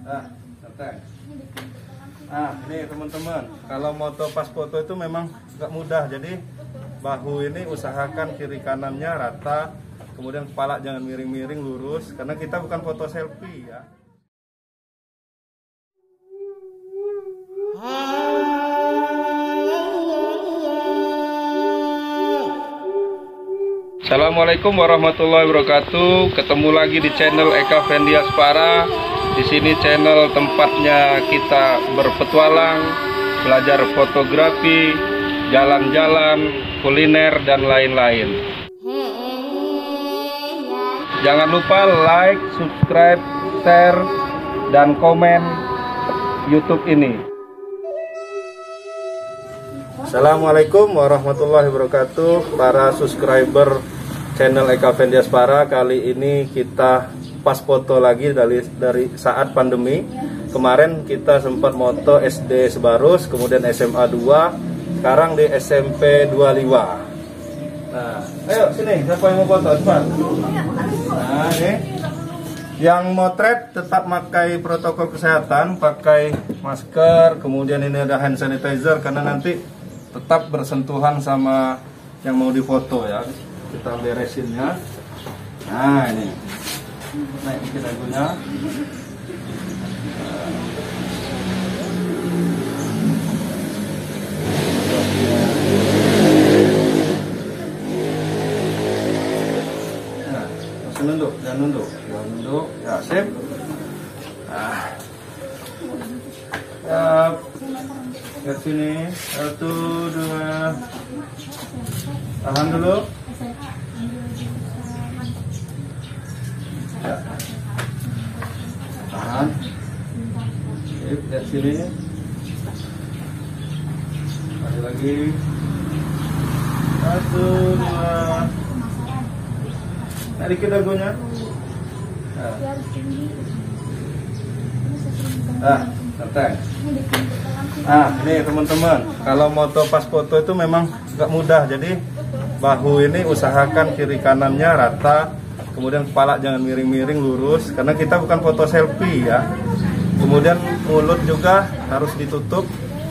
Nah, santai. Nah, ini teman-teman, kalau moto pas foto itu memang nggak mudah. Jadi bahu ini usahakan kiri kanannya rata, kemudian kepala jangan miring-miring, lurus, karena kita bukan foto selfie ya. Assalamualaikum warahmatullahi wabarakatuh. Ketemu lagi di channel Eka Fendiaspara. Di sini channel tempatnya kita berpetualang, belajar fotografi, jalan-jalan, kuliner dan lain-lain. Jangan lupa like, subscribe, share, dan komen YouTube ini. Assalamualaikum warahmatullahi wabarakatuh. Para subscriber channel Eka Fendiaspara, kali ini kita pas foto lagi dari saat pandemi. Kemarin kita sempat moto SD Sebarus, kemudian SMA 2, sekarang di SMP 25. Nah, ayo sini, siapa yang mau foto? Cepat. Nah, ini yang motret tetap pakai protokol kesehatan, pakai masker, kemudian ini ada hand sanitizer karena nanti tetap bersentuhan sama yang mau difoto ya. Kita beresin ya. Nah, ini naik dikit dagunya. Nah, langsung nunduk, jangan nunduk, ya, sip. Nah, ya, ke sini, 1, 2, tahan dulu. Ya. Tahan. Sip, lihat sini. Ada lagi. 1, 2. Nah, dikit dagunya. Nah, santai. Nah, ini teman-teman, kalau moto pas foto itu memang nggak mudah. Jadi bahu ini usahakan kiri kanannya rata, kemudian kepala jangan miring-miring, lurus, karena kita bukan foto selfie ya. Kemudian mulut juga harus ditutup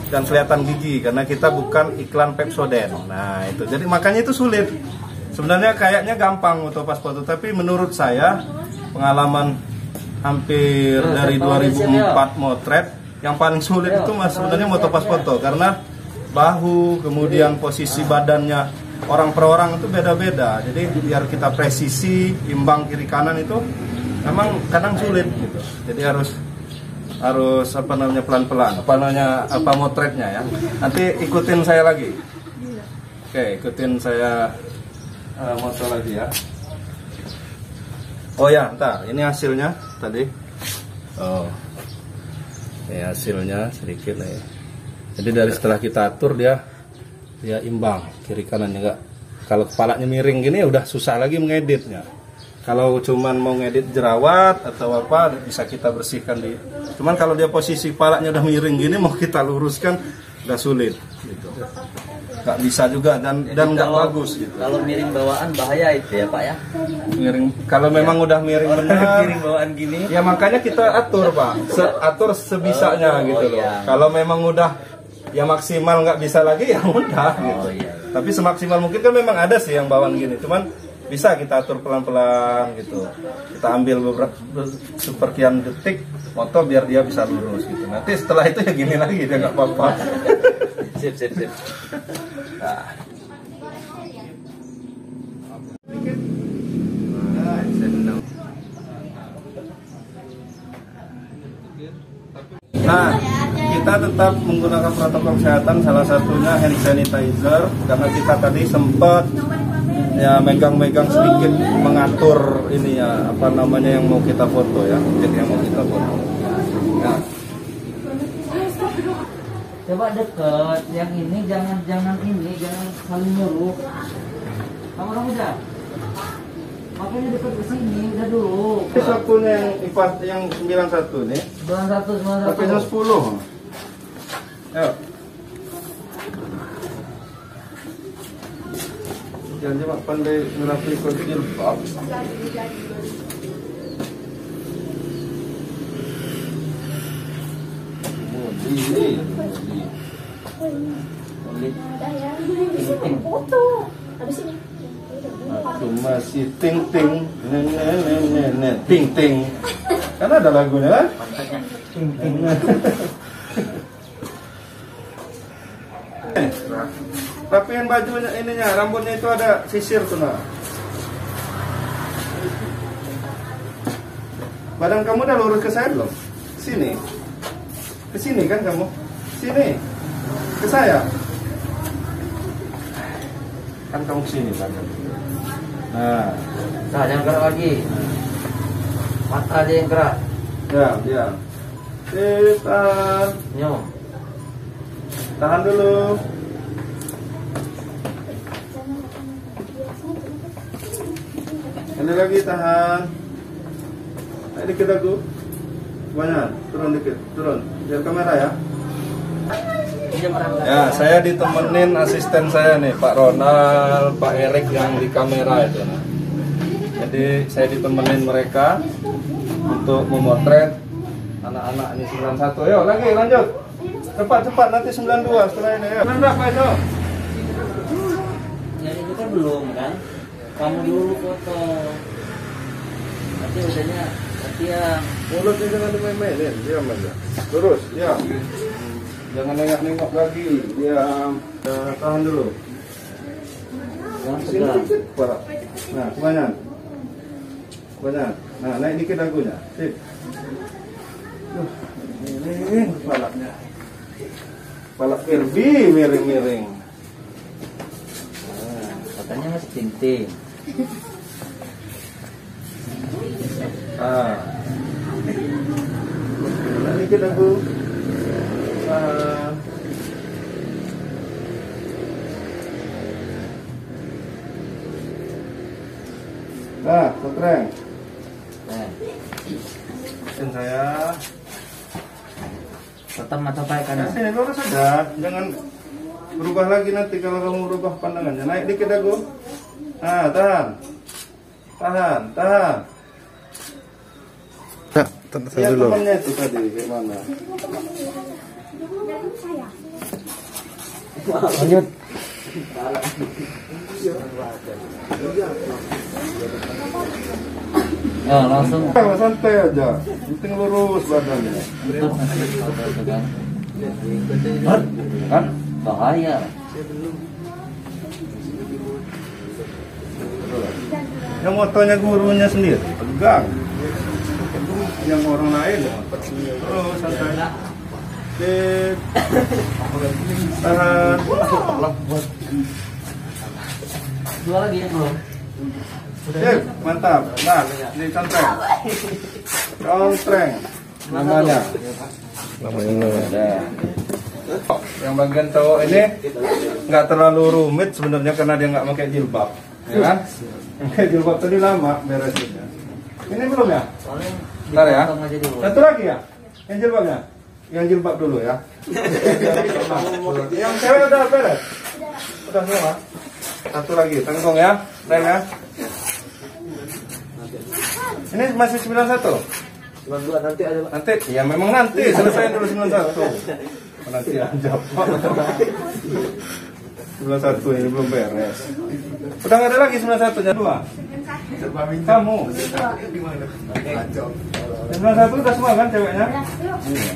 dan kelihatan gigi, karena kita bukan iklan Pepsodent. Nah itu, jadi makanya itu sulit. Sebenarnya kayaknya gampang foto pas foto, tapi menurut saya pengalaman hampir dari 2004 motret, yang paling sulit itu sebenarnya moto pas foto, karena bahu, kemudian posisi badannya orang per orang itu beda-beda. Jadi biar kita presisi, imbang kiri kanan itu memang kadang sulit gitu. Jadi harus apa namanya pelan-pelan. Apa motretnya ya. Nanti ikutin saya lagi. Oke, ikutin saya moto lagi ya. Oh ya, ntar ini hasilnya tadi. Oh. Ini hasilnya sedikit nih. Jadi dari setelah kita atur dia imbang kiri kanan enggak. Kalau kepalanya miring gini udah susah lagi mengeditnya. Kalau cuman mau ngedit jerawat atau apa bisa kita bersihkan di. Cuman kalau dia posisi kepalanya udah miring gini mau kita luruskan udah sulit gitu. Nggak bisa juga dan nggak bagus gitu. Kalau miring bawaan bahaya itu ya Pak ya. Miring kalau memang udah miring benar. Miring bawaan gini. Ya makanya kita atur Pak. Atur sebisanya gitu loh. Iya. Kalau memang udah ya maksimal nggak bisa lagi ya udah gitu. Iya. Tapi semaksimal mungkin kan memang ada sih yang bawaan gini, cuman bisa kita atur pelan-pelan gitu. Kita ambil beberapa seperkian detik foto biar dia bisa lurus gitu. Nanti setelah itu ya gini lagi dia nggak apa-apa. Sip. Nah. Nah, kita tetap menggunakan protokol kesehatan, salah satunya hand sanitizer, karena kita tadi sempat ya megang-megang sedikit mengatur ini ya apa namanya yang mau kita foto ya, yang mau kita foto. Nah. Coba deket, yang ini jangan saling nyuruh. Kamu udah? Makanya deket ke sini, udah dulu. Ini satunya yang 91 nih. 91. Tapi 10. Ayo. Jangan cuma pandai ngelakuin kode jilbab. Ini. Aku masih ting ting, ting ting. Kan ada lagunya kan? Ting ting. Rapiin bajunya ininya, rambutnya itu ada sisir tuh nah. Badan kamu udah lurus ke saya belum? Sini. Ke sini kan kamu? Sini. Ke saya. Kan kamu sini badan. Nah, Jangan gerak lagi. Mata aja yang gerak. diam. Tahan. Nyom. Tahan dulu. Ini lagi tahan. Naik dikit aku. Banyak. Turun dikit. Turun. Biar kamera ya. Ya, saya ditemenin asisten saya nih, Pak Ronald, Pak Erik yang di kamera itu. Nah. Jadi saya ditemenin mereka untuk memotret anak-anak ini 91. Yo, lagi lanjut. Cepat nanti 92 setelah ini. Ya. Berapa itu? Yang itu kan belum kan? Kamu dulu foto. Nanti udahnya latihan. Mulutnya jangan dimain-mainin, diam aja. Terus, diam. Jangan nengok-nengok lagi, diam. Tahan dulu. Yang Sini tegak. dikit, Pak. Nah, banyak. Nah, naik dikit dagunya. Sip. Miring kepalanya. Kepala Kirby miring-miring. Katanya masih tinting. Nah, dikit dagu. Nah, setreng. Dan saya Tetap mata baik kanan. sini lurus saja, jangan berubah lagi nanti kalau kamu berubah pandangannya. Naik dikit dagu. Nah, tahan. Lihat temannya itu tadi gimana? Lanjut. Ya, langsung. Santai aja, penting lurus badannya. Kan bahaya. Yang motonya gurunya sendiri, pegang. Yang orang lain, terus santai. Sip. Tahan. Dua lagi ya belum? Sip, mantap. Nah, ini contreng. Contreng namanya. Ada. Yang bagian cowok ini nggak terlalu rumit sebenarnya karena dia nggak pakai jilbab, ya kan? Yang pakai jilbab tadi lama beresinnya. Ini belum ya? Soalnya Bentar ya. dipotong aja dulu. Satu lagi ya? Yang jilbabnya? Yang jilbab dulu ya. Yang cewek udah beres? Udah semua? Satu lagi, tanggung ya. Rem ya. Ini masih 91? 92 nanti ada. Nanti, ya memang nanti. Selesai dulu 91. Nanti aja Pak. 91 ini belum beres. Udah nggak ada lagi 91-nya dua. Kamu. 91 udah semua kan ceweknya? Iya.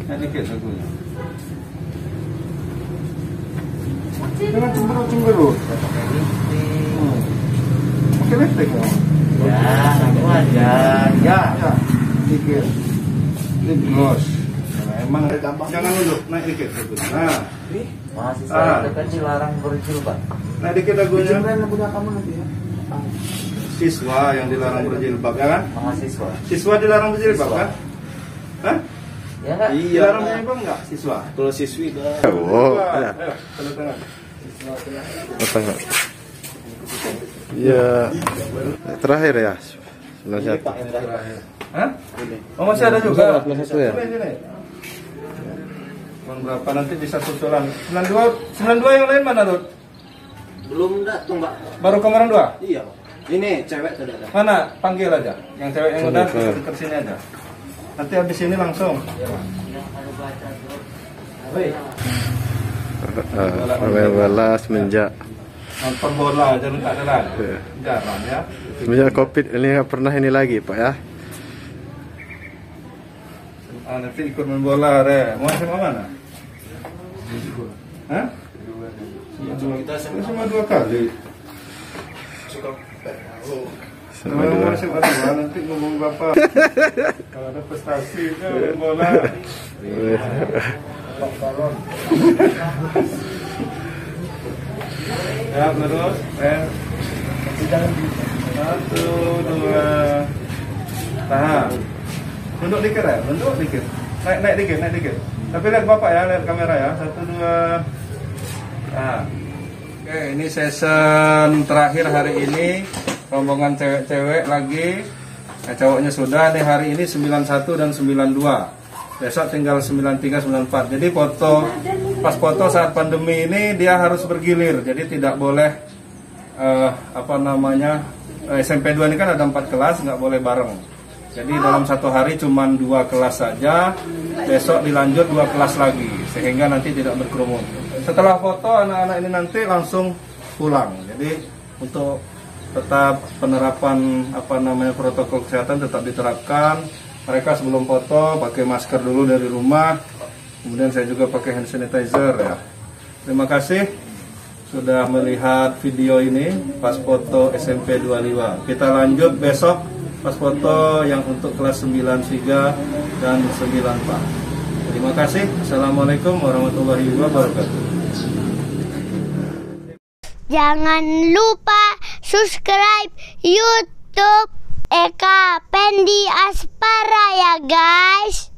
Nah, dikit lagunya. Jangan cemburu. Pakai lipstick ya? Ya, aku aja. Ya. Ya, dikit. Lip gloss. Nah, emang jangan duduk, naik dikit lagunya. Nah, Masih saya dekat dilarang berjilbab. naik dikit lagunya. Yang punya kamu nanti ya. Siswa yang dilarang berjilbab ya kan? Mahasiswa. Siswa dilarang berjilbab kan? Hah? Ya enggak? Iya. Dilarang berjilbab enggak siswa? Kalau siswi dah. Oh, Ayo, tanda tangan. tengah. Ya, terakhir ya. 91. Pak yang terakhir. Hah? Oh masih ada juga? Satu ya? Sini. Tahun berapa nanti bisa susulan? 92 yang lain mana Rud? Belum datang, Pak. Baru kemarin 2? Iya. Ini cewek tidak ada. Mana? Panggil aja. Yang cewek yang udah Panggil. ke sini aja. Nanti habis ini langsung. Yang ada baik. Woi, Main bola semenjak nonton bola aja nggak jalan. Jarang ya. semenjak COVID ini nggak pernah ini lagi Pak ya. Nanti ikut main bola deh. Mau sama mana? Hah? Kita Cuma 2 kali. Sama Kalau dua. masih ada nanti ngomong bapak. Kalau ada prestasi itu main bola. Ya terus. 1, 2. Tahan. Nunduk dikit ya, nunduk dikit. Naik dikit. Tapi lihat bapak ya, lihat kamera ya. 1, 2. Nah. Oke, ini season terakhir hari ini. Rombongan cewek-cewek lagi. Cowoknya sudah nih hari ini 91 dan 92. Besok tinggal 93, 94. Jadi pas foto saat pandemi ini dia harus bergilir. Jadi tidak boleh SMP 2 ini kan ada 4 kelas, nggak boleh bareng. Jadi dalam satu hari cuma 2 kelas saja. Besok dilanjut 2 kelas lagi sehingga nanti tidak berkerumun. Setelah foto anak-anak ini nanti langsung pulang. Jadi untuk tetap penerapan protokol kesehatan tetap diterapkan. Mereka sebelum foto pakai masker dulu dari rumah. Kemudian saya juga pakai hand sanitizer ya. Terima kasih sudah melihat video ini pas foto SMP 25. Kita lanjut besok pas foto yang untuk kelas 93 dan 94. Terima kasih. Assalamualaikum warahmatullahi wabarakatuh. Jangan lupa subscribe YouTube Eka Pendi Aspara ya guys.